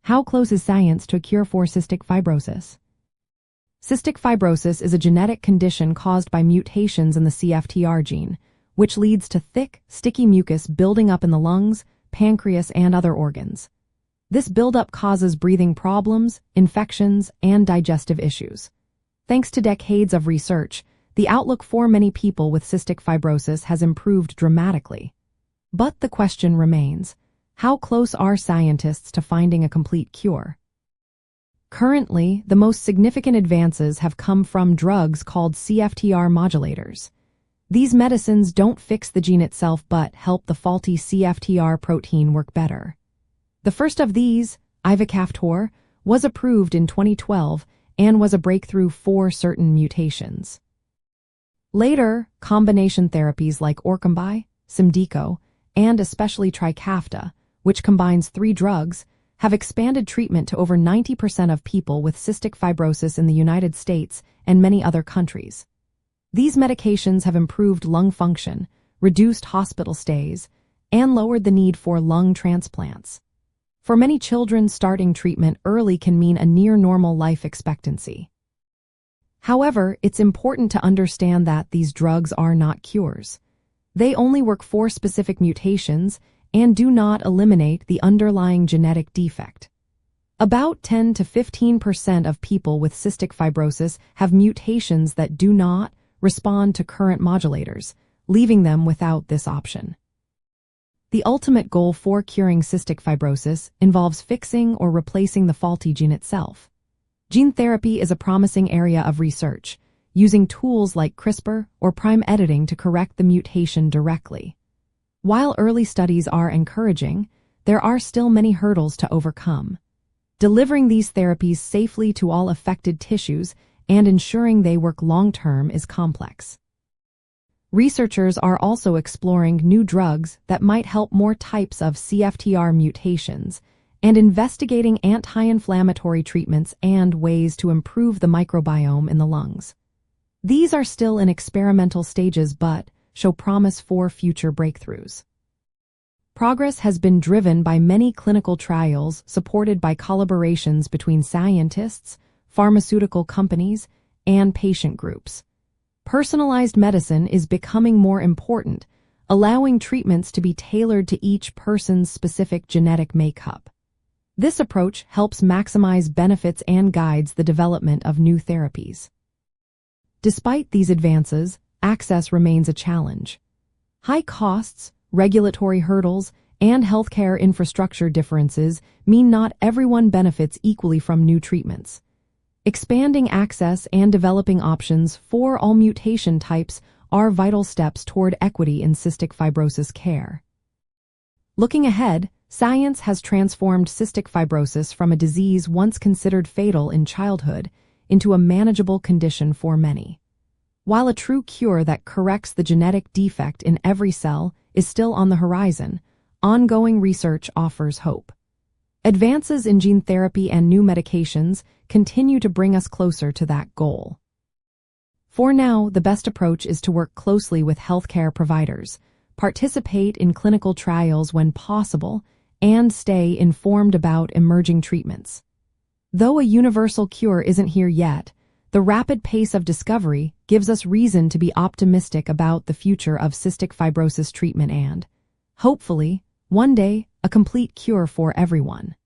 How close is science to a cure for cystic fibrosis? Cystic fibrosis is a genetic condition caused by mutations in the CFTR gene, which leads to thick, sticky mucus building up in the lungs, pancreas, and other organs. This buildup causes breathing problems, infections, and digestive issues. Thanks to decades of research, the outlook for many people with cystic fibrosis has improved dramatically. But the question remains, how close are scientists to finding a complete cure? Currently, the most significant advances have come from drugs called CFTR modulators. These medicines don't fix the gene itself but help the faulty CFTR protein work better. The first of these, ivacaftor, was approved in 2012 and was a breakthrough for certain mutations. Later, combination therapies like Orkambi, Symdeko, and especially Trikafta, which combines 3 drugs, have expanded treatment to over 90% of people with cystic fibrosis in the United States and many other countries. These medications have improved lung function, reduced hospital stays, and lowered the need for lung transplants. For many children, starting treatment early can mean a near-normal life expectancy. However, it's important to understand that these drugs are not cures. They only work for specific mutations and do not eliminate the underlying genetic defect. About 10 to 15% of people with cystic fibrosis have mutations that do not respond to current modulators, leaving them without this option. The ultimate goal for curing cystic fibrosis involves fixing or replacing the faulty gene itself. Gene therapy is a promising area of research, using tools like CRISPR or prime editing to correct the mutation directly. While early studies are encouraging, there are still many hurdles to overcome. Delivering these therapies safely to all affected tissues and ensuring they work long-term is complex. Researchers are also exploring new drugs that might help more types of CFTR mutations and investigating anti-inflammatory treatments and ways to improve the microbiome in the lungs. These are still in experimental stages but show promise for future breakthroughs. Progress has been driven by many clinical trials supported by collaborations between scientists, pharmaceutical companies, and patient groups. Personalized medicine is becoming more important, allowing treatments to be tailored to each person's specific genetic makeup. This approach helps maximize benefits and guides the development of new therapies. Despite these advances, access remains a challenge. High costs, regulatory hurdles, and healthcare infrastructure differences mean not everyone benefits equally from new treatments. Expanding access and developing options for all mutation types are vital steps toward equity in cystic fibrosis care. Looking ahead, science has transformed cystic fibrosis from a disease once considered fatal in childhood into a manageable condition for many. While a true cure that corrects the genetic defect in every cell is still on the horizon, ongoing research offers hope. Advances in gene therapy and new medications continue to bring us closer to that goal. For now, the best approach is to work closely with healthcare providers, participate in clinical trials when possible, and stay informed about emerging treatments. Though a universal cure isn't here yet, the rapid pace of discovery gives us reason to be optimistic about the future of cystic fibrosis treatment and, hopefully, one day, a complete cure for everyone.